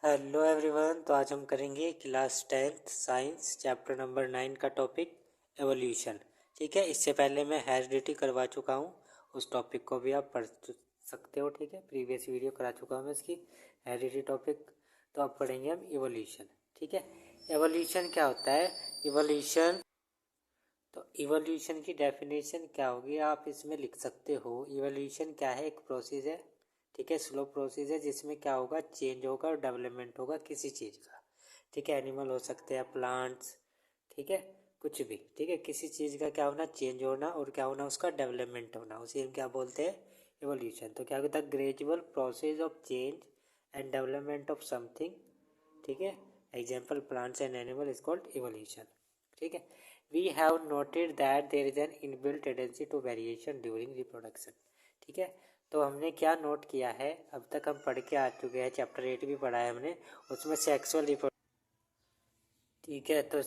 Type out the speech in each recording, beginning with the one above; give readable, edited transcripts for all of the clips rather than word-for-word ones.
Hello everyone. तो आज हम करेंगे class 10th science chapter number 9 का टॉपिक एवोल्यूशन। ठीक है, इससे पहले मैं हेरिडिटी करवा चुका हूँ, उस टॉपिक को भी आप पढ़ सकते हो। ठीक है, प्रीवियस वीडियो करा चुका हूँ मैं इसकी हेरिडिटी टॉपिक। तो अब पढ़ेंगे हम इवोल्यूशन। ठीक है, एवोल्यूशन क्या होता है? इवोल्यूशन, तो इवोल्यूशन की डेफिनेशन क्या होगी आप इसमें लिख सकते हो। इवोल्यूशन क्या है? एक प्रोसेस है, ठीक है, स्लो प्रोसेस है जिसमें क्या होगा, चेंज होगा और डेवलपमेंट होगा किसी चीज़ का। ठीक है, एनिमल हो सकते हैं, प्लांट्स, ठीक है, कुछ भी। ठीक है, किसी चीज़ का क्या होना, चेंज होना, और क्या होना, उसका डेवलपमेंट होना, उसे हम क्या बोलते हैं, इवोल्यूशन। तो क्या होता है, gradual process of change and development of something. ठीक है, example plants and animal is called evolution. ठीक है, we have noted that there is an inbuilt tendency to variation during reproduction. ठीक है, तो हमने क्या नोट किया है, अब तक हम पढ़ के आ चुके हैं, चैप्टर 8 भी पढ़ा है हमने, उसमें सेक्सुअल रिप्रोडक्शन। ठीक है, तो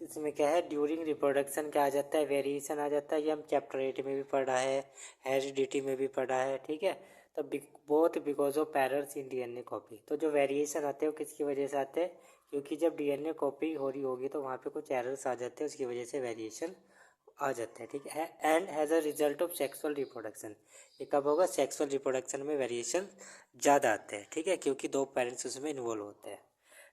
इसमें क्या है, ड्यूरिंग रिप्रोडक्शन क्या आ जाता है, वेरिएशन आ जाता है। ये हम चैप्टर 8 में भी पढ़ा है, हेरिडिटी में भी पढ़ा है। ठीक है, तो both because of errors in DNA copy. तो जो वेरिएशन आते हैं वो किसकी वजह से आते हैं, क्योंकि जब डीएनए कॉपी हो रही होगी तो वहाँ पे कुछ एरर्स आ जाते हैं, उसकी वजह से वेरिएशन आ जाता है। ठीक है, and as a result of sexual reproduction. ये कब होगा, सेक्सुअल रिप्रोडक्शन में वेरिएशन ज़्यादा आते हैं। ठीक है, क्योंकि दो पेरेंट्स उसमें इन्वॉल्व होते हैं।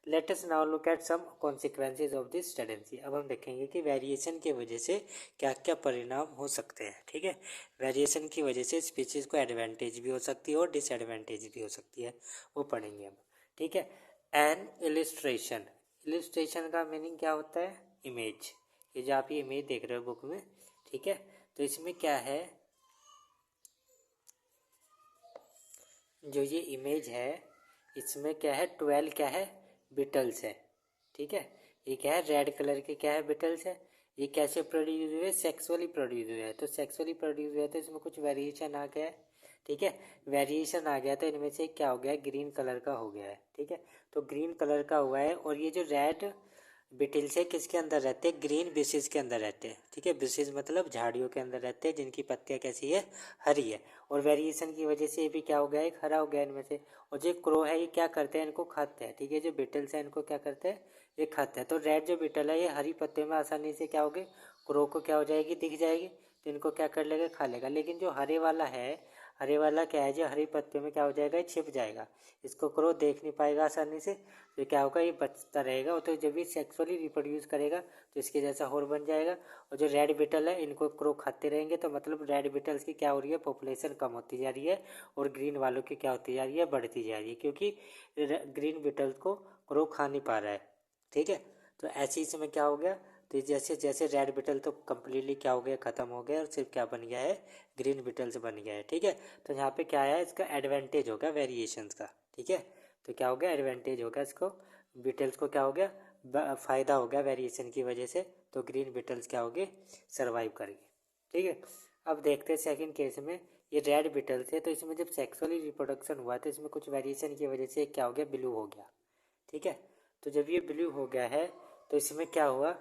Let us now look at some consequences of this tendency. अब हम देखेंगे कि वेरिएशन की वजह से क्या क्या परिणाम हो सकते हैं। ठीक है, वेरिएशन की वजह से स्पीशीज को एडवांटेज भी हो सकती है और डिसएडवांटेज भी हो सकती है, वो पढ़ेंगे हम। ठीक है, एन इलिस्ट्रेशन। इलिस्ट्रेशन का मीनिंग क्या होता है, इमेज। ये जो आप ये इमेज देख रहे हो बुक में, ठीक है, तो इसमें क्या है, जो ये इमेज है इसमें क्या है, 12 क्या है, बिटल्स है। ठीक है, ये क्या है, रेड कलर के क्या है, बिटल्स है। ये कैसे प्रोड्यूस हुए, सेक्सुअली प्रोड्यूस हुए हैं। तो सेक्सुअली प्रोड्यूस हुए तो इसमें कुछ वेरिएशन आ गया है। ठीक है, वेरिएशन आ गया तो इनमें से क्या हो गया है, ग्रीन कलर का हो गया है। ठीक है, तो ग्रीन कलर का हुआ है, और ये जो रेड बिटिल्स है किसके अंदर रहते हैं, ग्रीन बिसेस के अंदर रहते हैं। ठीक है, बिसेस मतलब झाड़ियों के अंदर रहते हैं जिनकी पत्तियां कैसी है, हरी है। और वेरिएशन की वजह से ये भी क्या हो गया, एक हरा हो गया इनमें से। और जो क्रो है ये क्या करते हैं, इनको खाते हैं। ठीक है, जो बिटल्स हैं इनको क्या करते हैं, ये खाते हैं। तो रेड जो बिटल है ये हरी पत्तियों में आसानी से क्या होगी, क्रो को क्या हो जाएगी, दिख जाएगी, तो इनको क्या कर लेगा, खा लेगा। लेकिन जो हरे वाला है, हरे वाला क्या है, जो हरी पत्तियों में क्या हो जाएगा, छिप जाएगा, इसको क्रो देख नहीं पाएगा आसानी से। तो क्या होगा, ये बचता रहेगा। और तो जब भी सेक्सुअली रिप्रोड्यूस करेगा तो इसके जैसा और बन जाएगा। और जो रेड बिटल है इनको क्रो खाते रहेंगे, तो मतलब रेड बिटल्स की क्या हो रही है, पॉपुलेशन कम होती जा रही है, और ग्रीन वालों की क्या होती जा रही है, बढ़ती जा रही है, क्योंकि ग्रीन बिटल्स को क्रो खा नहीं पा रहा है। ठीक है, तो ऐसे ही समय क्या हो गया, तो जैसे जैसे रेड बिटल तो कम्प्लीटली क्या हो गया, ख़त्म हो गया, और सिर्फ क्या बन गया है, ग्रीन बिटल्स बन गया है। ठीक है, तो यहाँ पे क्या आया, इसका एडवांटेज होगा वेरिएशंस का। ठीक है, तो क्या हो गया, एडवांटेज हो गया इसको, बिटल्स को क्या हो गया, फ़ायदा हो गया वेरिएशन की वजह से। तो ग्रीन बिटल्स क्या होगी, सर्वाइव करेंगे। ठीक है, अब देखते हैं सेकंड केस में। ये रेड बिटल्स है, तो इसमें जब सेक्सुअली रिप्रोडक्शन हुआ तो इसमें कुछ वेरिएशन की वजह से क्या हो गया, ब्लू हो गया। ठीक है, तो जब ये ब्लू हो गया है तो इसमें क्या हुआ,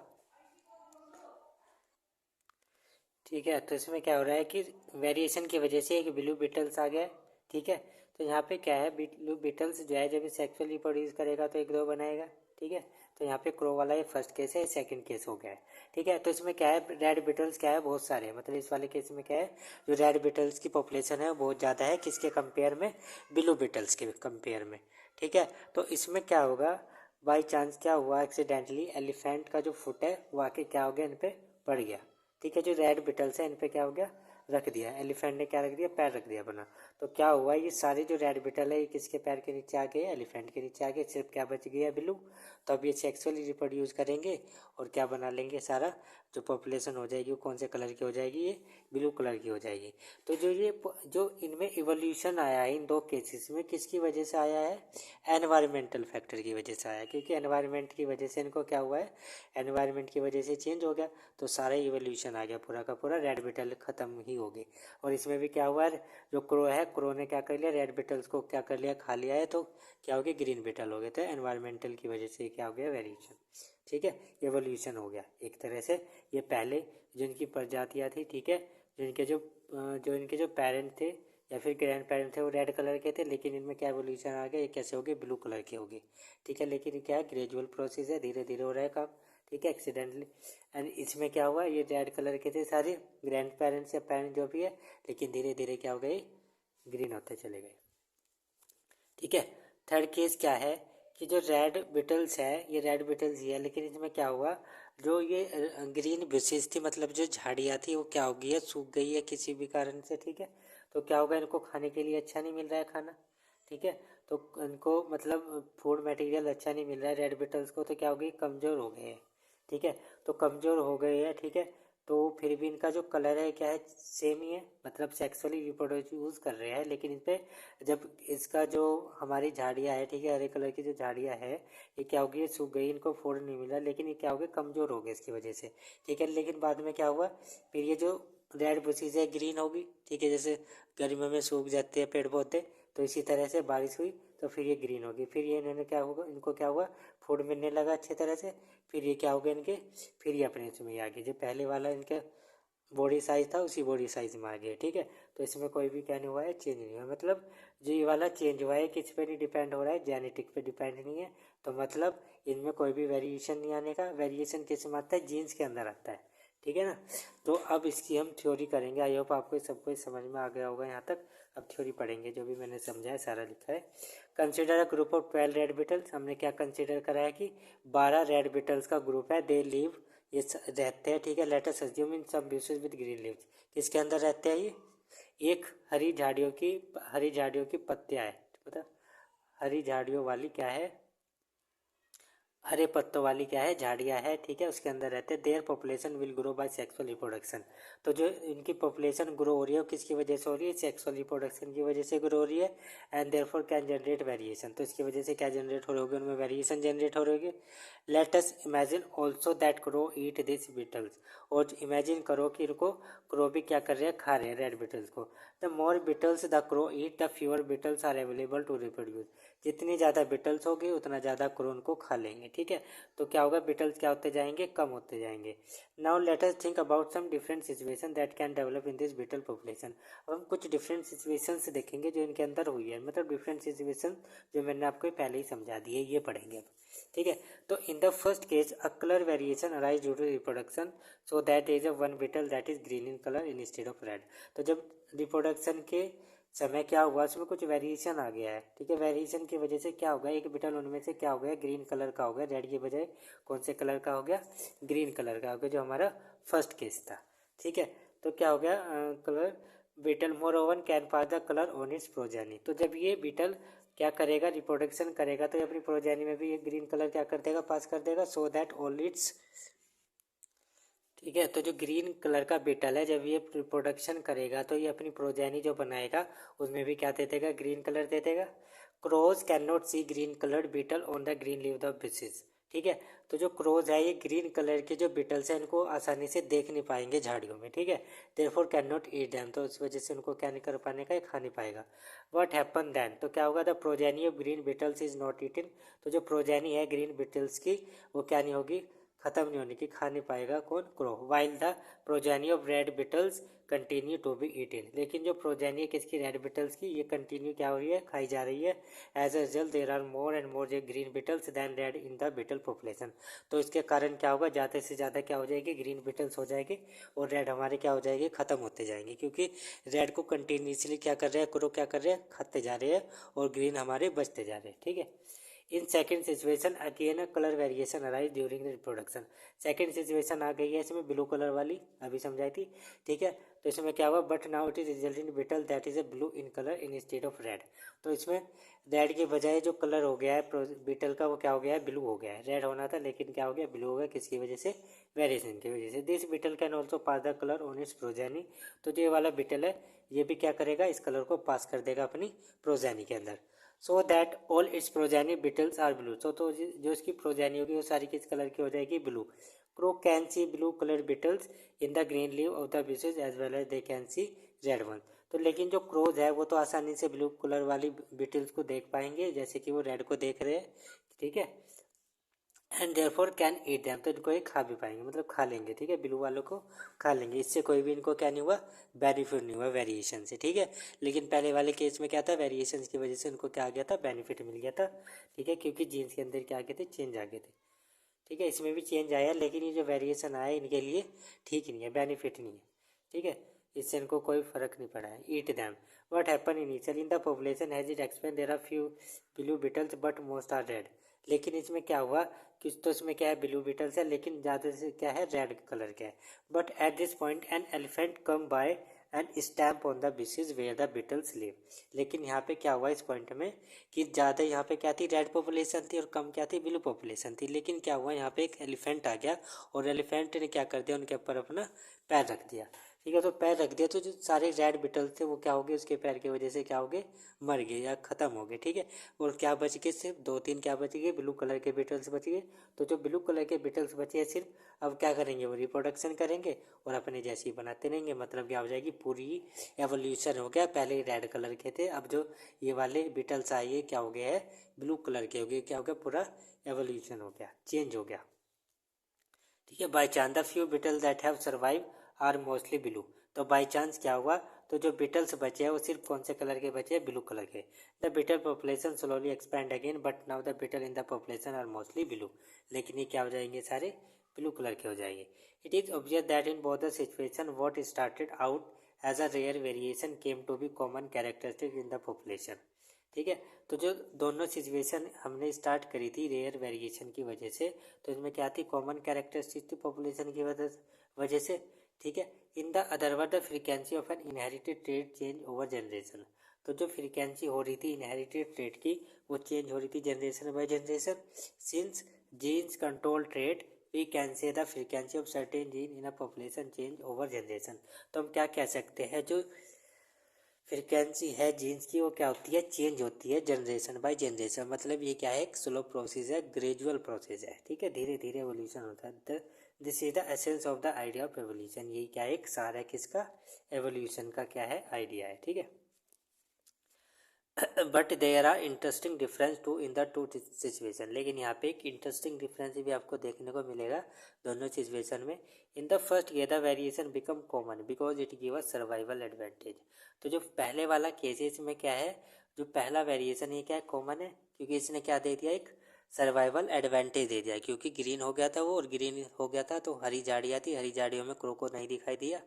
ठीक है, तो इसमें क्या हो रहा है कि वेरिएशन की वजह से एक ब्लू बिटल्स आ गया। ठीक है, तो यहाँ पे क्या है, ब्लू बिटल्स जो है जब सेक्सुअली प्रोड्यूस करेगा तो एक दो बनाएगा। ठीक है, तो यहाँ पे क्रो वाला ये फर्स्ट केस है, सेकंड केस हो गया है। ठीक है, तो इसमें क्या है, रेड बिटल्स क्या है, बहुत सारे हैं। मतलब इस वाले केस में क्या है, जो रेड बिटल्स की पॉपुलेशन है वो बहुत ज़्यादा है, किसके कंपेयर में, ब्लू बिटल्स के कंपेयर में। ठीक है, तो इसमें क्या होगा, बाई चांस क्या हुआ, एक्सीडेंटली एलिफेंट का जो फुट है वो आके क्या हो गया, इन पे पड़ गया। ठीक है, जो रेड बिटल्स है इन पे क्या हो गया, रख दिया, एलिफेंट ने क्या रख दिया, पैर रख दिया अपना। तो क्या हुआ, ये सारे जो रेड बिटल है ये किसके पैर के नीचे आ गए, एलिफेंट के नीचे आ गए, सिर्फ क्या बच गया, ब्लू। तो अब ये सेक्सुअली रिप्रोड्यूस करेंगे और क्या बना लेंगे, सारा जो पॉपुलेशन हो जाएगी वो कौन से कलर की हो जाएगी, ये ब्लू कलर की हो जाएगी। तो जो इनमें इवोल्यूशन आया है इन दो केसेस में, किसकी वजह से आया है, एनवायरमेंटल फैक्टर की वजह से आया है। क्योंकि एनवायरमेंट की वजह से इनको क्या हुआ है, एनवायरमेंट की वजह से चेंज हो गया, तो सारा इवोल्यूशन आ गया, पूरा का पूरा रेड बिटल ख़त्म ही हो गई। और इसमें भी क्या हुआ है, जो क्रो है, क्रो ने क्या कर लिया, रेड बिटल्स को क्या कर लिया, खा लिया है, तो क्या हो गया, ग्रीन बिटल हो गए। तो एनवायरमेंटल की वजह से क्या हो गया, वेरिएशन। ठीक है, एवोल्यूशन हो गया एक तरह से। ये पहले जो इनकी प्रजातियाँ थी, ठीक है, जो इनके जो पेरेंट थे या फिर ग्रैंड पेरेंट थे वो रेड कलर के थे, लेकिन इनमें क्या एवोल्यूशन आ गया, ये कैसे हो गए, ब्लू कलर के हो गए। ठीक है, लेकिन ये क्या है, ग्रेजुअल प्रोसेस है, धीरे धीरे हो रहा है काम। ठीक है, एक्सीडेंटली। एंड इसमें क्या हुआ, ये रेड कलर के थे सारे ग्रैंड पेरेंट्स या पेरेंट जो भी है, लेकिन धीरे धीरे क्या हो गए, ग्रीन होते चले गए। ठीक है, थर्ड केस क्या है कि जो रेड बिटल्स है, ये रेड बिटल्स ही है, लेकिन इसमें क्या हुआ, जो ये ग्रीन ब्रिसेस थी, मतलब जो झाड़ियाँ थी, वो क्या हो गई है, सूख गई है किसी भी कारण से। ठीक है, तो क्या होगा, इनको खाने के लिए अच्छा नहीं मिल रहा है खाना। ठीक है, तो इनको मतलब फूड मटेरियल अच्छा नहीं मिल रहा है रेड बिटल्स को, तो क्या हो गई, कमज़ोर हो गए हैं। ठीक है, तो कमज़ोर हो गए हैं। ठीक है, तो फिर भी इनका जो कलर है क्या है, सेम ही है, मतलब सेक्सुअली रिप्रोड्यूस कर रहे हैं, लेकिन इन पे जब इसका जो हमारी झाड़ियाँ है, ठीक है, हरे कलर की जो झाड़ियाँ है, ये क्या होगी, ये सूख गई, इनको फूड नहीं मिला, लेकिन ये क्या हो गए, कमज़ोर हो गए इसकी वजह से। ठीक है, लेकिन बाद में क्या हुआ, फिर ये जो रेड बुशीज है ग्रीन होगी। ठीक है, जैसे गर्मियों में सूख जाते हैं पेड़ पौधे, तो इसी तरह से बारिश हुई तो फिर ये ग्रीन होगी, फिर ये इन्होंने क्या होगा, इनको क्या हुआ, फूड मिलने लगा अच्छी तरह से, फिर ये क्या हो गया इनके, फिर ये अपने इसमें आ गए, जो पहले वाला इनके बॉडी साइज था उसी बॉडी साइज में आ गए। ठीक है, तो इसमें कोई भी क्या नहीं हुआ है, चेंज नहीं हुआ, मतलब जो ये वाला चेंज हुआ है किस पे नहीं डिपेंड हो रहा है, जेनेटिक पे डिपेंड नहीं है। तो मतलब इनमें कोई भी वेरिएशन नहीं आने का, वेरिएशन किस में आता है, जीन्स के अंदर आता है। ठीक है ना, तो अब इसकी हम थ्योरी करेंगे। आई होप आपको सब कुछ समझ में आ गया होगा यहाँ तक। अब थ्योरी पढ़ेंगे, जो भी मैंने समझा है सारा लिखा है। Consider a group of 12 red Beatles, हमने क्या कंसिडर करा है कि 12 रेड बिटल्स का ग्रुप है, दे लीव, ये रहते हैं। ठीक है, let us assume in some bushes with green leaves, किसके अंदर रहते हैं ये, एक हरी झाड़ियों की पत्तियां है, मतलब हरी झाड़ियों वाली क्या है, हरे पत्तों वाली क्या है, झाड़ियाँ है। ठीक है, उसके अंदर रहते हैं। Their population will grow by sexual reproduction, तो जो इनकी पॉपुलेशन ग्रो हो रही है वो किसकी वजह से हो रही है, सेक्सुअल रिप्रोडक्शन की वजह से ग्रो हो रही है। And therefore can generate variation, तो इसकी वजह से क्या जनरेट हो रही होगी, उनमें वेरिएशन जनरेट हो रही होगी। Let us imagine also that crow eat this Beatles, और इमेजिन करो कि इनको क्रो भी क्या कर रहे हैं, खा रहे हैं रेड बिटल्स को। The more beetles the crow eat the fewer beetles are available to reproduce, जितनी ज़्यादा बिटल्स होगी उतना ज़्यादा क्रोन को खा लेंगे। ठीक है, तो क्या होगा, बिटल्स क्या होते जाएंगे, कम होते जाएंगे। Now let us think about some different situation that can develop in this beetle population, अब हम कुछ डिफरेंट सिचुएशंस देखेंगे जो इनके अंदर हुई है, मतलब डिफरेंट सिचुएशन जो मैंने आपको पहले ही समझा दी है, ये पढ़ेंगे अब। ठीक है, तो in the first case a colour variation arise due to reproduction, so that is a one beetle that is green in colour instead of red, तो जब रिप्रोडक्शन के समय क्या हुआ, उसमें कुछ वेरिएशन आ गया है। ठीक है, वेरिएशन की वजह से क्या होगा, एक बिटल उनमें से क्या हो गया, ग्रीन कलर का हो गया, रेड की बजाय कौन से कलर का हो गया, ग्रीन कलर का हो गया, जो हमारा फर्स्ट केस था। ठीक है, तो क्या हो गया, colour beetle moreover can pass the colour on its progeny, तो जब ये बीटल क्या करेगा, रिप्रोडक्शन करेगा, तो ये अपनी प्रोजेनी में भी ये ग्रीन कलर क्या कर देगा, पास कर देगा, सो दैट ऑल इट्स। ठीक है, तो जो ग्रीन कलर का बीटल है जब ये रिप्रोडक्शन करेगा तो ये अपनी प्रोजेनी जो बनाएगा उसमें भी क्या दे देगा, ग्रीन कलर दे देगा। Crows can not see green coloured beetle on the green leave the bushes. ठीक है, तो जो क्रोज है ये ग्रीन कलर के जो बीटल्स हैं इनको आसानी से देख नहीं पाएंगे झाड़ियों में। ठीक है, therefore can not eat them, तो उस वजह से उनको क्या नहीं कर पाने का, खा नहीं पाएगा। व्हाट हैपन देन, तो क्या होगा, the progeny of green beetles is not eaten, तो जो प्रोजेनी है ग्रीन बीटल्स की वो क्या नहीं होगी, खत्म नहीं होने की, खा नहीं पाएगा कौन, crow. While the progeny of red beetles continue to be eaten, लेकिन जो प्रोजेनी है किसकी, रेड बिटल्स की, ये कंटिन्यू क्या हो रही है, खाई जा रही है। As a result there are more and more green beetles than red in the beetle population, तो इसके कारण क्या होगा, ज़्यादा से ज़्यादा क्या हो जाएगी, ग्रीन बिटल्स हो जाएगी, और रेड हमारे क्या हो जाएगी, ख़त्म होते जाएंगे, क्योंकि रेड को कंटिन्यूसली क्या कर रहे हैं, क्रो क्या कर रहे हैं, खाते जा रहे हैं, और ग्रीन हमारे बचते जा रहे हैं। ठीक है, in second situation again a colour variation arise during the reproduction, second situation आ गई है इसमें ब्लू कलर वाली, अभी समझाई थी। ठीक है, तो इसमें क्या हुआ, but now it is result in beetle that is a blue in colour instead of red, तो इसमें रेड के बजाय जो कलर हो गया है बीटल का वो क्या हो गया है, ब्लू हो गया है, रेड होना था लेकिन क्या हो गया, ब्लू हो गया, किसकी वजह से, वेरिएशन की वजह से। This beetle can also pass the colour on its progeny, तो जो ये वाला बीटल है ये भी क्या करेगा, इस कलर को पास कर देगा अपनी प्रोजेनी के अंदर। So that all its progeny beetles are blue, तो जो इसकी प्रोजेनी होगी वो सारी किस कलर की हो जाएगी, blue. Crow can see blue colour beetles in the green leave of the bushes as well as they can see red one, तो लेकिन जो क्रोज है वो तो आसानी से ब्लू कलर वाली बिटल्स को देख पाएंगे जैसे कि वो रेड को देख रहे हैं। ठीक है, and therefore can eat them, तो इनको ये खा भी पाएंगे, मतलब खा लेंगे, ठीक है, ब्लू वालों को खा लेंगे, इससे कोई भी इनको क्या नहीं हुआ, बेनिफिट नहीं हुआ वेरिएशन से, ठीक है। लेकिन पहले वाले केस में क्या था, वेरिएशन की वजह से उनको क्या आ गया था, बेनिफिट मिल गया था, ठीक है, क्योंकि जीन्स के अंदर क्या आ गए थे, चेंज आ गए थे, ठीक है। इसमें भी चेंज आया, लेकिन ये जो वेरिएशन आया इनके लिए ठीक नहीं है, बेनिफिट नहीं है, ठीक है, इससे इनको कोई फर्क नहीं पड़ा है। Eat them, what happen initially in the population has it expand, there are few blue beetles but most are red. लेकिन इसमें क्या हुआ, कुछ तो इसमें क्या है, ब्लू बीटल्स है, लेकिन ज़्यादा से क्या है, रेड कलर का है। But at this point an elephant come by and stamp on the bushes where the beetles live. लेकिन यहाँ पे क्या हुआ इस पॉइंट में, कि ज़्यादा यहाँ पे क्या थी, रेड पॉपुलेशन थी, और कम क्या थी, ब्लू पॉपुलेशन थी। लेकिन क्या हुआ, यहाँ पे एक एलिफेंट आ गया, और एलिफेंट ने क्या कर दिया, उनके ऊपर अपना पैर रख दिया, ठीक है। तो पैर रख दिया, तो जो सारे रेड बीटल थे वो क्या हो गए, उसके पैर की वजह से क्या हो गए, मर गए या ख़त्म हो गए, ठीक है। और क्या बच गए, सिर्फ दो तीन क्या बच गए, ब्लू कलर के बीटल्स बच गए। तो जो ब्लू कलर के बीटल्स बचे सिर्फ, अब क्या करेंगे, वो रिप्रोडक्शन करेंगे और अपने जैसे ही बनाते रहेंगे, मतलब क्या हो जाएगी, पूरी एवोल्यूशन हो गया। पहले रेड कलर के थे, अब जो ये वाले बीटल्स आए ये क्या हो गया है, ब्लू कलर के हो गए, क्या हो गया, पूरा एवोल्यूशन हो गया, चेंज हो गया, ठीक है। By chance the few beetle that have survive are mostly blue. तो बाई चांस क्या हुआ, तो जो बीटल्स बचे हैं वो सिर्फ कौन से कलर के बचे हैं, ब्लू कलर के। The beetle population slowly expand again but now the beetle in the population are mostly blue. लेकिन ये क्या हो जाएंगे, सारे ब्लू कलर के हो जाएंगे। It is obvious that in both the situation what started out as a rare variation came to be common characteristic in the population, ठीक है। तो जो दोनों सिचुएशन हमने स्टार्ट करी थी रेयर वेरिएशन की वजह से, तो इसमें क्या थी, कॉमन कैरेक्टरिस्टिक थी पॉपुलेशन की वजह से, ठीक है। In the other word the frequency of an inherited trait change over generation. तो जो फ्रीक्वेंसी हो रही थी इनहेरिटेड ट्रेड की, वो चेंज हो रही थी generation by generation. Since genes control trait we can say the frequency of certain gene in a population change over generation. तो हम क्या कह सकते हैं, जो फ्रिक्वेंसी है जीन्स की वो क्या होती है, चेंज होती है जनरेशन बाय जनरेशन। मतलब ये क्या है, एक स्लो प्रोसेस है, ग्रेजुअल प्रोसेस है, ठीक है, धीरे धीरे एवोल्यूशन होता है। This is the essence of the idea of evolution. ये क्या है, एक सार है किसका, एवोल्यूशन का क्या है, आइडिया है, ठीक है। But there are interesting difference too in the two situation. लेकिन यहाँ पे एक इंटरेस्टिंग डिफरेंस भी आपको देखने को मिलेगा दोनों सिचुएशन में। इन द फर्स्ट ये the variation become common because it give a survival advantage. तो जो पहले वाला केसेस में क्या है, जो पहला वेरिएशन ये क्या है, कॉमन है, क्योंकि इसने क्या दे दिया, एक सर्वाइवल एडवांटेज दे दिया, क्योंकि ग्रीन हो गया था वो, और ग्रीन हो गया था तो हरी झाड़ियाँ थी, हरी झाड़ियों में क्रो को नहीं दिखाई दिया,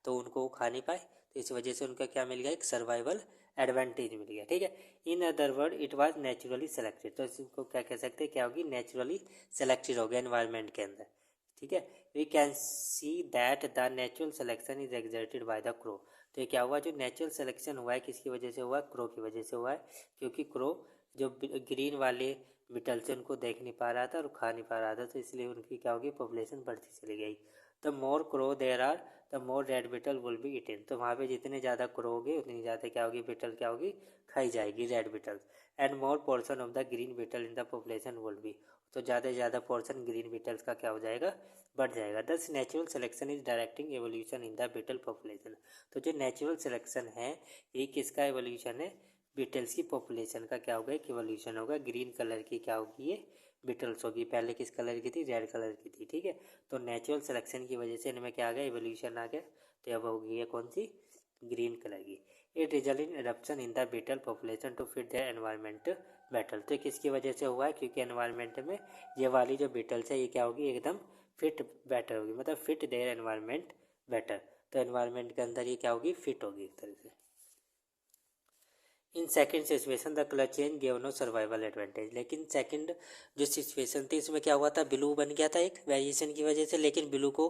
तो उनको वो खा नहीं पाए, तो इस वजह से उनका क्या मिल गया, एक सर्वाइवल एडवांटेज मिल गया, ठीक है। In other word it was naturally selected. तो इसको क्या कह सकते हैं, क्या होगी, नेचुरली सेलेक्टेड हो गया एनवायरनमेंट के अंदर, ठीक है। We can see that the natural selection is exerted by the crow. तो ये क्या हुआ, जो नेचुरल सिलेक्शन हुआ है किसकी वजह से हुआ है, क्रो की वजह से हुआ है, क्योंकि क्रो जो ग्रीन वाले बिटल से उनको देख नहीं पा रहा था और खा नहीं पा रहा था, तो इसलिए उनकी क्या होगी, पॉपुलेशन बढ़ती चली गई। The more crow there are the more red beetle will be eaten. तो वहाँ पे जितने ज़्यादा क्रो होगी उतनी ज़्यादा क्या होगी, बिटल क्या होगी, खाई जाएगी, red beetle. And more portion of the green beetle in the population will be. तो ज़्यादा से ज़्यादा पोर्शन ग्रीन बिटल्स का क्या हो जाएगा, बढ़ जाएगा। Thus natural selection is directing evolution in the beetle population. तो जो नेचुरल सिलेक्शन है ये किसका एवोल्यूशन है, बिटल्स की पॉपुलेशन का क्या होगा, एक एवोल्यूशन होगा। ग्रीन कलर की क्या होगी, ये बिटल्स होगी, पहले किस कलर की थी, रेड कलर की थी, ठीक है। तो नेचुरल सिलेक्शन की वजह से इनमें क्या आ गया, एवोल्यूशन आ गया, तो अब होगी ये कौन सी, ग्रीन कलर की। It result in adaption in the beetle population to fit the environment better. तो किसकी वजह से हुआ है, क्योंकि एनवायरमेंट में ये वाली जो बीटल्स है ये क्या होगी, एकदम फिट बेटर होगी, मतलब फिट देयर एनवायरमेंट बेटर। तो एनवायरमेंट के अंदर ये क्या होगी, फिट होगी एक तरह से। In second situation the colour change gave no survival advantage. लेकिन सेकंड जो सिचुएशन थी इसमें क्या हुआ था, ब्लू बन गया था एक वेरिएशन की वजह से, लेकिन ब्लू को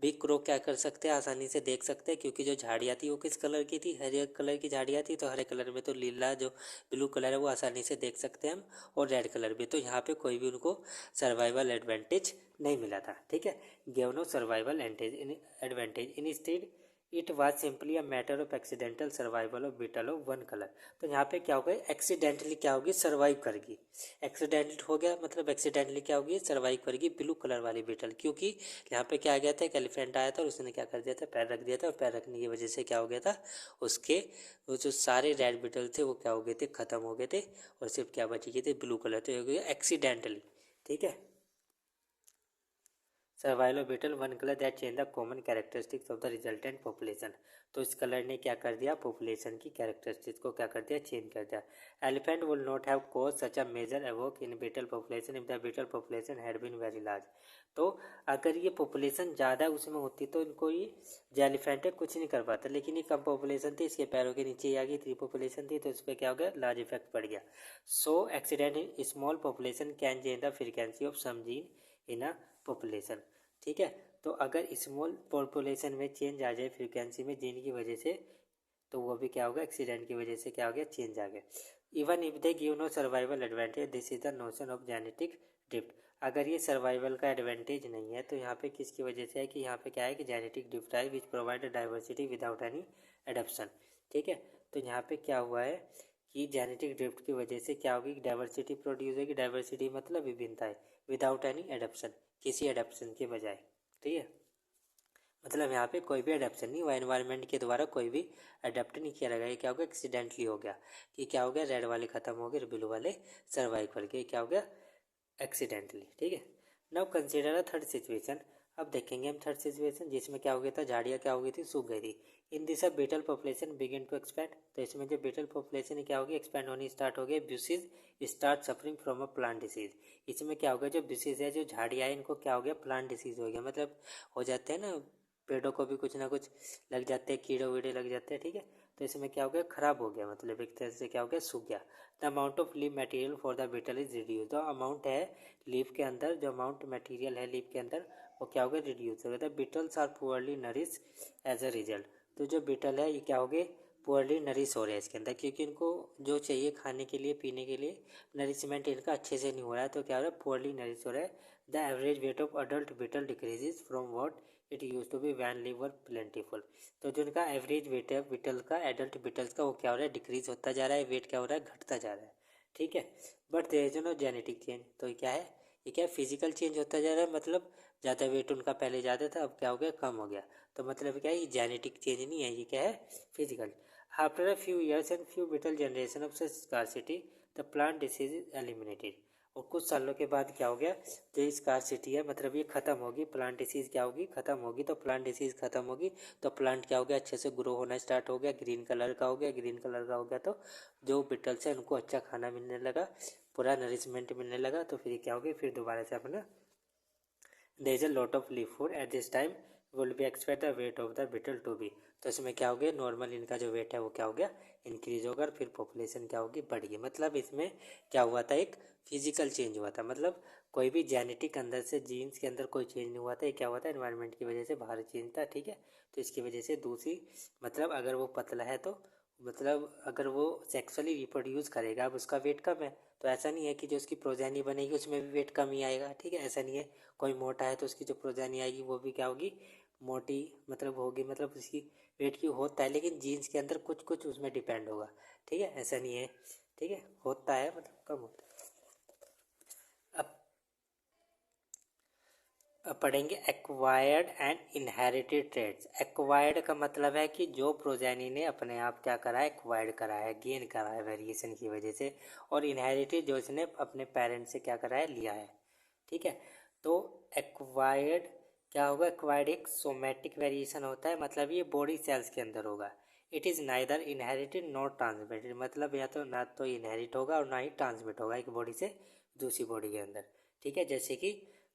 भी क्रो क्या कर सकते हैं, आसानी से देख सकते हैं, क्योंकि जो झाड़ियाँ थी वो किस कलर की थी, हरे कलर की झाड़ियाँ थी, तो हरे कलर में तो लीला जो ब्लू कलर है वो आसानी से देख सकते हैं हम, और रेड कलर भी। तो यहाँ पर कोई भी उनको सर्वाइवल एडवांटेज नहीं मिला था, ठीक है, gave no survival advantage instead it was simply a matter of accidental survival of beetle of one colour. तो यहाँ पे क्या होगा, एक्सीडेंटली क्या होगी, सर्वाइव करेगी। एक्सीडेंटल हो गया मतलब एक्सीडेंटली क्या होगी, सर्वाइव करेगी ब्लू कलर वाली बीटल, क्योंकि यहाँ पे क्या आ गया था, एक एलिफेंट आया था और उसने क्या कर दिया था, पैर रख दिया था, और पैर रखने की वजह से क्या हो गया था, उसके वो जो सारे रेड बीटल थे वो क्या हो गए थे, ख़त्म हो गए थे, और सिर्फ क्या बची गई थी, ब्लू कलर। तो हो गया एक्सीडेंटली, ठीक है। Survival beetle one colour that change the common characteristics of the resultant population. तो इस कलर ने क्या कर दिया, पॉपुलेशन की कैरेक्टरिस्टिक्स को क्या कर दिया, चेंज कर दिया। Elephant will not have cause such a major havoc in beetle population if the beetle population had been very large. तो अगर ये पॉपुलेशन ज़्यादा उसमें होती तो इनको ये जो एलिफेंट है कुछ नहीं कर पाता, लेकिन ये कम पॉपुलेशन थी, इसके पैरों के नीचे आ गई, 3 पॉपुलेशन थी, तो इस पर क्या हो गया, लार्ज इफेक्ट पड़ गया। So accident in small population can change the frequency of some gene in a population. ठीक है, तो अगर स्मॉल पॉपुलेशन में चेंज आ जाए फ्रीक्वेंसी में जीन की वजह से, तो वो भी क्या होगा, एक्सीडेंट की वजह से क्या हो गया, चेंज आ गया। Even if they give no survival advantage this is the notion of genetic drift. अगर ये सर्वाइवल का एडवांटेज नहीं है तो यहाँ पे किसकी वजह से है कि यहाँ पे क्या है कि जेनेटिक ड्रिफ्ट है which provide diversity without any adaption. ठीक है, तो यहाँ पे क्या हुआ है कि जेनेटिक ड्रिफ्ट की वजह से क्या होगी, डाइवर्सिटी प्रोड्यूस होगी। डाइवर्सिटी मतलब विभिन्नता है, विदाउट एनी एडप्शन, किसी एडप्शन के बजाय। ठीक है, मतलब यहाँ पे कोई भी एडेप्शन नहीं हुआ, एनवायरनमेंट के द्वारा कोई भी अडेप्ट नहीं किया गया। ये क्या हो गया, एक्सीडेंटली हो गया कि क्या हो गया, रेड वाले खत्म हो गए, ब्लू वाले सर्वाइव कर गए, क्या हो गया, एक्सीडेंटली। ठीक है, now consider a third situation. अब देखेंगे हम थर्ड सिचुएशन जिसमें क्या हो गया था, झाड़ियाँ क्या हो गई थी, सूख गई थी। In this a beetle population begin to expand. तो इसमें जो बीटल पॉपुलेशन क्या होगी, एक्सपैंड होनी स्टार्ट हो गई। Bushes start suffering from a plant disease. इसमें क्या होगा, जो ब्यूसीज है, जो झाड़ियाँ है, इनको क्या हो गया, प्लांट डिसीज हो गया। मतलब हो जाते हैं ना, पेड़ों को भी कुछ ना कुछ लग जाते हैं, कीड़े वीड़े लग जाते हैं। ठीक है, तो इसमें क्या हो गया, खराब हो गया, मतलब एक तरह से क्या हो गया, सूख गया। The amount of leave material for the beetle is reduce. जो अमाउंट है लीव के अंदर, जो अमाउंट मटेरियल है लीव के अंदर, वो क्या हो गया, रिड्यूस हो गया। The beetles are poorly nourish as a result. तो जो बीटल है ये क्या हो गए, पुअरली नरिश हो रहे हैं इसके अंदर, क्योंकि इनको जो चाहिए खाने के लिए, पीने के लिए, नरिशमेंट इनका अच्छे से नहीं हो रहा है, तो क्या हो रहा है, पुअरली नरिश हो रहा है। The average weight of adult beetle decreases from what it use to be when leave were plentiful. तो जो उनका एवरेज वेट है बीटल का, एडल्ट बीटल्स का, वो क्या हो रहा है, डिक्रीज होता जा रहा है, वेट क्या हो रहा है, घटता जा रहा है। ठीक है, but there is no genetic change. तो ये क्या है, ये क्या है, फिजिकल चेंज होता जा रहा है, मतलब ज़्यादा वेट उनका पहले ज़्यादा था, अब क्या हो गया, कम हो गया। तो मतलब क्या है, ये जेनेटिक चेंज नहीं है, ये क्या है, physical. After a few years and few beetle generation of such scarcity the plant disease is eliminated. और कुछ सालों के बाद क्या हो गया, जो स्कार्सिटी है, मतलब ये खत्म होगी, प्लांट डिसीज क्या होगी, खत्म होगी। तो प्लांट डिसीज खत्म होगी तो प्लांट क्या हो गया, अच्छे से ग्रो होना स्टार्ट हो गया, ग्रीन कलर का हो गया। ग्रीन कलर का हो गया तो जो बीटल्स है उनको अच्छा खाना मिलने लगा, पूरा नरिशमेंट मिलने लगा। तो फिर क्या हो गया, फिर दोबारा से अपना there is a lot of leaf food at this time will be expect the weight of the beetle to be. तो इसमें क्या हो गया, नॉर्मल इनका जो वेट है वो क्या हो गया, इंक्रीज होगा, और फिर पॉपुलेशन क्या होगी, बढ़ गई। मतलब इसमें क्या हुआ था, एक फिजिकल चेंज हुआ था, मतलब कोई भी जेनेटिक अंदर से जीन्स के अंदर कोई चेंज नहीं हुआ था, ये क्या हुआ था, एनवायरनमेंट की वजह से बाहर चेंज था। ठीक है, तो इसकी वजह से दूसरी, मतलब अगर वो पतला है तो, मतलब अगर वो सेक्सुअली रिप्रोड्यूस करेगा, अब उसका वेट कम है, तो ऐसा नहीं है कि जो उसकी प्रोजेनी बनेगी उसमें भी वेट कम ही आएगा। ठीक है, ऐसा नहीं है। कोई मोटा है तो उसकी जो प्रोजेनी आएगी वो भी क्या होगी, मोटी मतलब होगी, मतलब उसकी वेट की होता है, लेकिन जीन्स के अंदर कुछ कुछ उसमें डिपेंड होगा। ठीक है, ऐसा नहीं है। ठीक है, होता है, मतलब कम होता है। अब पढ़ेंगे acquired and inherited traits. Acquired का मतलब है कि जो प्रोजेनी ने अपने आप क्या करा है, एक्वायर्ड करा है, गेन करा है वेरिएशन की वजह से। और इनहेरिटेड जो इसने अपने पेरेंट्स से क्या करा है, लिया है। ठीक है, तो एक्वायर्ड क्या होगा, एक्वायर्ड एक सोमेटिक वेरिएशन होता है, मतलब ये बॉडी सेल्स के अंदर होगा। It is neither inherited not transmitted, मतलब या तो ना तो इनहेरिट होगा और ना ही ट्रांसमिट होगा एक बॉडी से दूसरी बॉडी के अंदर। ठीक है, जैसे कि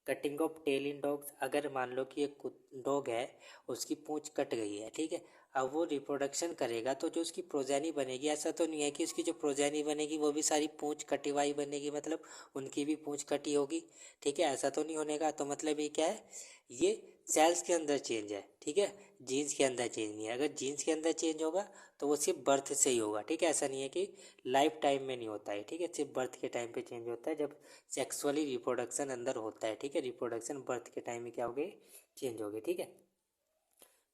cutting off tail in dogs. अगर मान लो कि एक डॉग है, उसकी पूंछ कट गई है, ठीक है, अब वो रिप्रोडक्शन करेगा तो जो उसकी प्रोजेनी बनेगी, ऐसा तो नहीं है कि उसकी जो प्रोजेनी बनेगी वो भी सारी पूंछ कटी हुई बनेगी, मतलब उनकी भी पूंछ कटी होगी। ठीक है, ऐसा तो नहीं होने का। तो मतलब ये क्या है, ये सेल्स के अंदर चेंज है। ठीक है, जीन्स के अंदर चेंज नहीं है। अगर जीन्स के अंदर चेंज होगा तो वो सिर्फ बर्थ से ही होगा। ठीक है, ऐसा नहीं है कि लाइफ टाइम में नहीं होता है। ठीक है, सिर्फ बर्थ के टाइम पे चेंज होता है, जब सेक्सुअली रिप्रोडक्शन अंदर होता है। ठीक है, रिप्रोडक्शन बर्थ के टाइम में क्या हो गई, चेंज हो गई। ठीक है,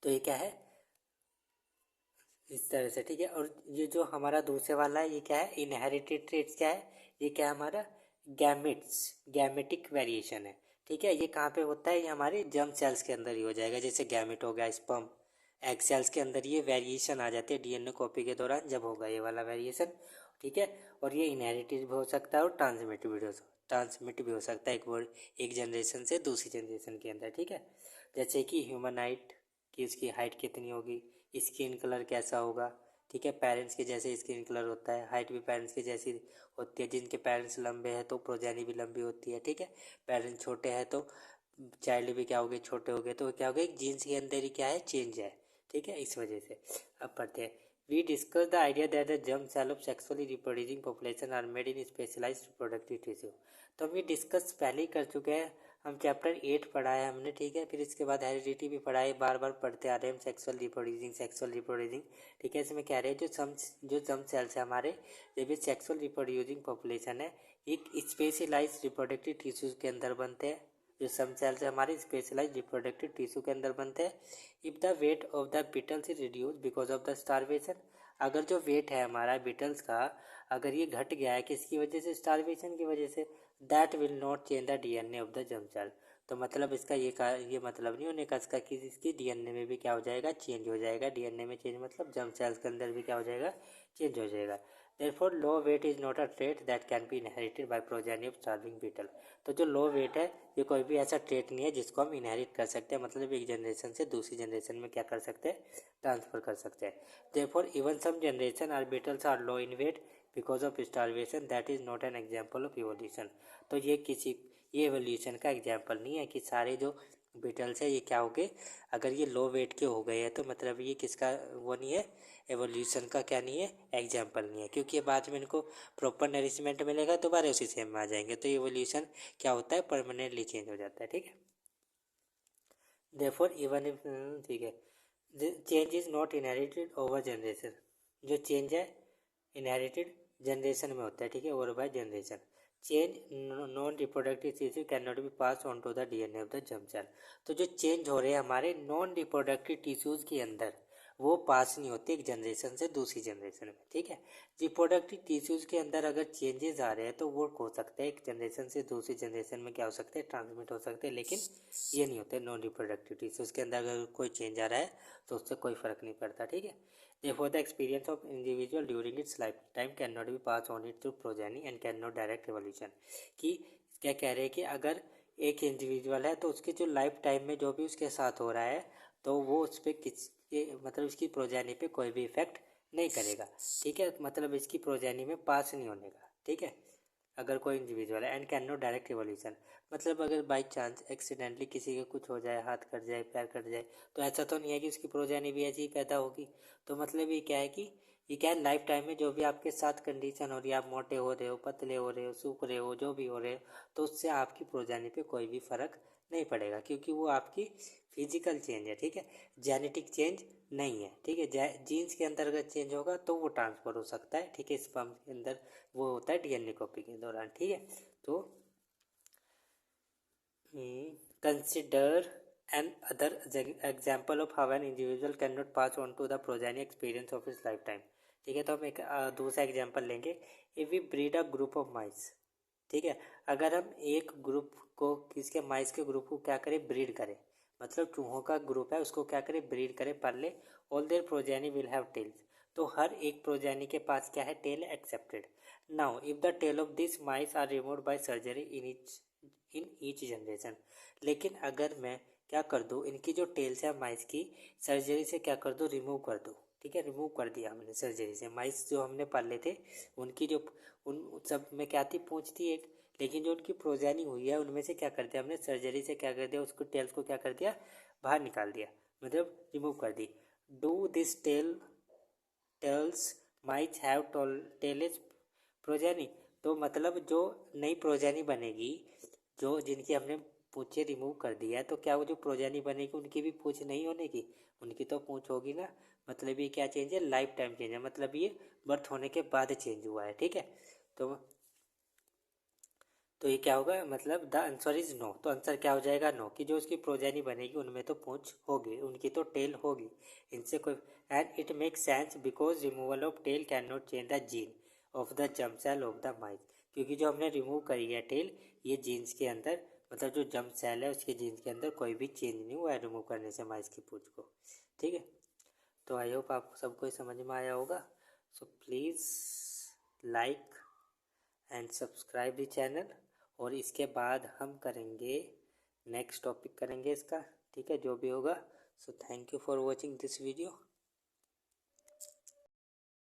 तो ये क्या है, इस तरह से। ठीक है, और ये जो हमारा दूसरे वाला है ये क्या है, इनहेरिटेड ट्रेट्स क्या है, ये क्या है हमारा, गैमेट्स, गैमेटिक वेरिएशन है। ठीक है, ये कहाँ पे होता है, ये हमारे जर्म सेल्स के अंदर ही हो जाएगा, जैसे गैमेट हो गया, स्पर्म, एग सेल्स के अंदर ये वेरिएशन आ जाते हैं डीएनए कॉपी के दौरान, जब होगा ये वाला वेरिएशन। ठीक है। और ये इनहेरिटेड भी हो सकता है और ट्रांसमिट भी हो सकता है एक जनरेशन से दूसरी जनरेशन के अंदर, ठीक है। जैसे कि ह्यूमन हाइट, कि उसकी हाइट कितनी होगी, स्किन कलर कैसा होगा, ठीक है। पेरेंट्स के जैसे स्किन कलर होता है, हाइट भी पेरेंट्स के जैसी होती है। जिनके पेरेंट्स लंबे हैं तो प्रोजेनी भी लंबी होती है, ठीक है। पेरेंट्स छोटे हैं तो चाइल्ड भी क्या हो गए, छोटे हो गए, तो क्या हो गया, जीन्स के अंदर ही क्या है, चेंज है, ठीक है। इस वजह से अब पढ़ते हैं। We discussed the idea that the germ cell of sexually reproducing population are made in specialized reproductive tissue। तो हम ये डिस्कस पहले ही कर चुके हैं, हम चैप्टर 8 पढ़ा है हमने, ठीक है। फिर इसके बाद हेरिडिटी भी पढ़ा है, बार बार पढ़ते आ रहे हैं हम, सेक्सुअल रिप्रोड्यूसिंग, ठीक है। इसमें कह रहे हैं जो जर्म सेल्स है हमारे, जब ये सेक्सुअल रिप्रोड्यूसिंग पॉपुलेशन है, एक स्पेशलाइज रिप्रोडक्टिव टिश्यूज के अंदर बनते हैं। जो सम सेल्स हमारे स्पेशलाइज रिप्रोडक्टिव टिश्यू के अंदर बनते हैं। If the weight of the beetles is reduce because of the starvation, अगर जो वेट है हमारा बीटल्स का, अगर ये घट गया है किसकी वजह से, स्टारवेशन की वजह से, that will not change the DNA of the germ cell. तो मतलब इसका ये मतलब नहीं होने का इसका कि इसकी डीएनए में भी क्या हो जाएगा, चेंज हो जाएगा। डीएनए में चेंज मतलब जर्म सेल्स के अंदर भी क्या हो जाएगा, चेंज हो जाएगा। Therefore, low weight is not a trait that can be inherited by progeny of starving beetle। तो जो लो वेट है ये कोई भी ऐसा ट्रेट नहीं है जिसको हम इनहेरिट कर सकते हैं, मतलब एक जनरेशन से दूसरी जनरेशन में क्या कर सकते हैं, ट्रांसफ़र कर सकते हैं। Therefore even some generation are beetles are low in weight because of starvation, that is not an example of evolution. तो ये एवोल्यूशन का एग्जाम्पल नहीं है कि सारे जो बीटल्स है ये क्या हो गए, अगर ये लो वेट के हो गए हैं तो मतलब ये किसका वो नहीं है, एवोल्यूशन का क्या नहीं है, एग्जाम्पल नहीं है। क्योंकि ये बाद में इनको प्रॉपर नरिशमेंट मिलेगा दोबारा उसी सेम में आ जाएंगे, तो एवोल्यूशन क्या होता है, परमानेंटली चेंज हो जाता है, ठीक है। देयरफॉर इवन इफ, ठीक है, change is not inherited over generation. जो चेंज है इनहेरिटेड जनरेशन में होता है, ठीक है, over by generation. Change non reproductive tissue can not be pass on to the DNA of the germ cell. तो जो चेंज हो रहे हैं हमारे नॉन रिप्रोडक्टिव टिश्यूज़ के अंदर, वो पास नहीं होते एक जनरेशन से दूसरी जनरेशन में, ठीक है। रिप्रोडक्टिव टिश्यूज़ के अंदर अगर चेंजेस आ रहे हैं तो वो हो सकते हैं एक जनरेशन से दूसरी जनरेशन में क्या हो सकते हैं, ट्रांसमिट हो सकते हैं, लेकिन ये नहीं होते नॉन रिप्रोडक्टिव टिश्यूज़ के अंदर अगर कोई चेंज आ रहा है तो उससे कोई फ़र्क नहीं पड़ता, ठीक है। Therefore, the experience of individual during its lifetime cannot be passed on it through progeny and cannot direct evolution। कि क्या कह रहे हैं कि अगर एक इंडिविजुअल है तो उसके जो लाइफ टाइम में जो भी उसके साथ हो रहा है तो वो उस पर किसके मतलब उसकी प्रोजेनी पे कोई भी इफेक्ट नहीं करेगा, ठीक है। मतलब इसकी प्रोजेनी में पास नहीं होने का, ठीक है, अगर कोई इंडिविजुअल है। And can not direct evolution, मतलब अगर बाई चांस एक्सीडेंटली किसी का कुछ हो जाए, हाथ कट जाए, पैर कट जाए, तो ऐसा तो नहीं है कि उसकी प्रोजेनी भी ऐसी ही पैदा होगी। तो मतलब ये क्या है कि ये क्या है, लाइफ टाइम में जो भी आपके साथ कंडीशन हो रही है, आप मोटे हो रहे हो, पतले हो रहे हो, सूख रहे हो, जो भी हो रहे हो, तो उससे आपकी प्रोजेनी पे कोई भी फर्क नहीं पड़ेगा, क्योंकि वो आपकी फिजिकल चेंज है, ठीक है, जेनेटिक चेंज नहीं है, ठीक है। जीन्स के अंदर अगर चेंज होगा तो वो ट्रांसफर हो सकता है, ठीक है, स्पर्म के अंदर वो होता है डीएनए कॉपी के दौरान, ठीक है। तो consider another example of how an individual can not pass on to the progeny experience of his life time, ठीक है। तो हम एक दूसरा एग्जाम्पल लेंगे। If we breed a group of mice, ठीक है, अगर हम एक ग्रुप को किसके माइस के ग्रुप को क्या करें, ब्रीड करें, मतलब चूहों का ग्रुप है उसको क्या करें, ब्रीड करें, पाल ले। All their progeny will have tails, तो हर एक प्रोजेनी के पास क्या है, tail accepted. Now if the tail of this mice are removed by surgery in each generation, लेकिन अगर मैं क्या कर दूँ, इनकी जो टेल्स है माइस की, सर्जरी से क्या कर दूँ, रिमूव कर दूँ, ठीक है। रिमूव कर दिया हमने सर्जरी से, माइस जो हमने पाले थे उनकी जो उन सब में क्या थी, पूंछ थी एक, लेकिन जो उनकी प्रोजेनी हुई है उनमें से क्या कर दिया हमने, सर्जरी से क्या कर दिया, उसको टेल्स को क्या कर दिया, बाहर निकाल दिया, मतलब रिमूव कर दी। Do this tails might have tailless progeny, तो मतलब जो नई प्रोजेनी बनेगी, जो जिनकी हमने पूछे रिमूव कर दिया है, तो क्या वो जो प्रोजेनी बनेगी उनकी भी पूछ नहीं होने की, उनकी तो पूछ होगी ना। मतलब ये क्या चेंज है, लाइफ टाइम चेंज है, मतलब ये बर्थ होने के बाद चेंज हुआ है, ठीक है। तो ये क्या होगा, मतलब द आंसर इज नो, तो आंसर क्या हो जाएगा, नो, कि जो उसकी प्रोजेनी बनेगी उनमें तो पूंछ होगी, उनकी तो टेल होगी, इनसे कोई। And it make sense because removal of tail can not change the gene of the germ cell of the mice, क्योंकि जो हमने रिमूव करी है टेल, ये जीन्स के अंदर, मतलब जो जर्म सेल है उसके जीन्स के अंदर कोई भी चेंज नहीं हुआ है रिमूव करने से माइस की पूंछ को, ठीक है। तो आई होप आपको सबको समझ में आया होगा। So please like and subscribe the channel. और इसके बाद हम करेंगे नेक्स्ट टॉपिक करेंगे इसका, ठीक है, जो भी होगा। So thank you for watching this video.